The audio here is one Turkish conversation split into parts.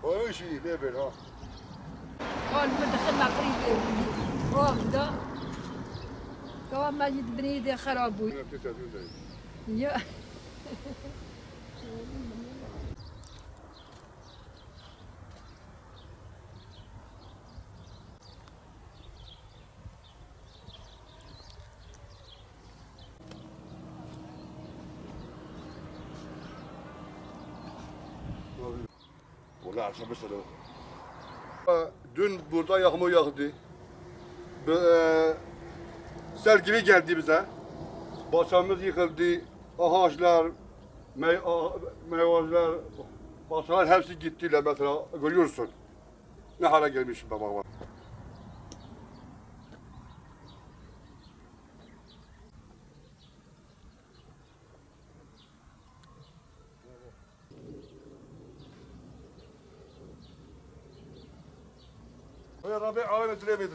O şey ne böyle ha? قال دخلنا قريب واحدة كمان ما يدبني دي خراب Ne yapacağız öyle? يا Vallahi akşam mesela. Dün burada yağmur yağdı. Sel gibi geldi bize. Başımız yıkıldı. Ağaçlar, meyveler, bahçeler hepsi gittiler mesela. Görüyorsun. Ne hale gelmiş baba. يا ربيع عاونة تلبي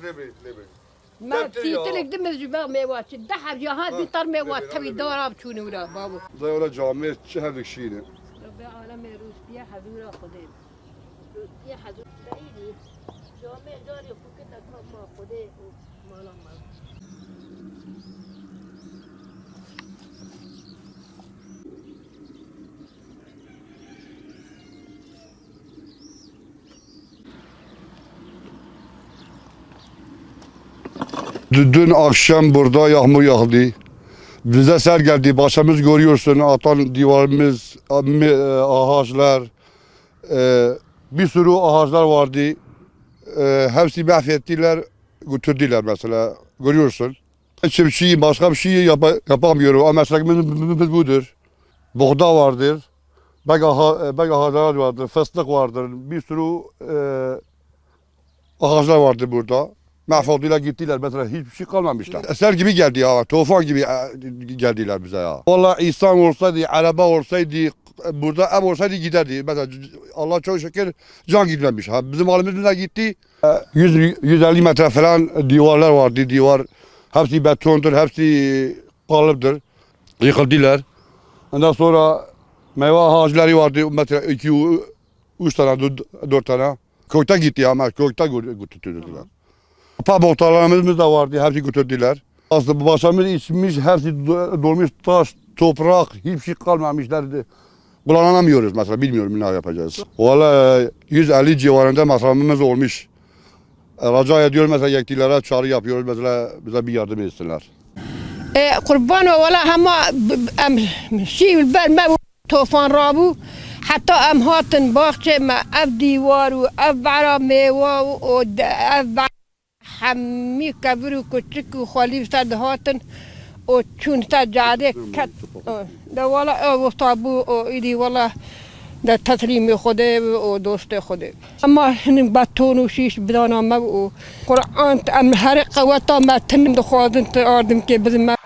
ما تيتلك دم الجبال ميوات الدحر جهاد بيطر ميوات تبي دورة بتشوني ولا بابو زي ولا جامع شهر شيء ربي عالم روس بيا حذورة خدين بيا حذور بعيدي جامع داري فكتك ما خدين ما لما Dün akşam burada yağmur yağdı. Bize sel geldi. Başımız görüyorsun. Atan divarımız, ağaçlar, bir sürü ağaçlar vardı. Hepsi mahvettiler, götürdüler mesela. Görüyorsun. Hiçbir şey, başka bir şey yapamıyorum. Ama meslekimiz budur. Buğda vardır. Bek ağaçlar vardır, fıstık vardır. Bir sürü ağaçlar vardı burada. Mahvoldular gittiler mesela hiçbir şey kalmamışlar. Eser gibi geldi ya, tufan gibi geldiler bize ya. Vallahi insan olsaydı, araba olsaydı, burada ev olsaydı giderdi. Mesela Allah çok şükür can gitmemiş. Ha, bizim halimiz de gitti. 150 metre falan divarlar vardı, divar. Hepsi betondur, hepsi kalıptır. Yıkıldılar. Ondan sonra meyve ağaçları vardı, mesela 2, 3 tane, 4 tane. Kökten gitti ya, kökten götürdüler. Paboltalarımız da vardı, hepsi götürdüler. Aslında başımız içmiş, hepsi dolmuş taş, toprak, hiçbir şey kalmamışlardı. Kullanamıyoruz mesela, bilmiyorum ne yapacağız. Valla 150 civarında masrafımız olmuş. Rica ediyorum mesela yetkililere çağrı yapıyoruz mesela bize bir yardım etsinler. قربانه ولا هما شيء البال ما طوفان رابو حتى ام هاتن باغچه ما اف دیوار و اف برا میوه و اف همی کبر و کوچک و خالی صد هاتن و چون تا جاده کت ده والا او تابو او ایدی والا ده تسلیم خوده و دوست خوده اما هنن باتون و شیش بدانا ما و قرآن ام هر قوتا ما تنم دخوازن تا آردم که بزن ما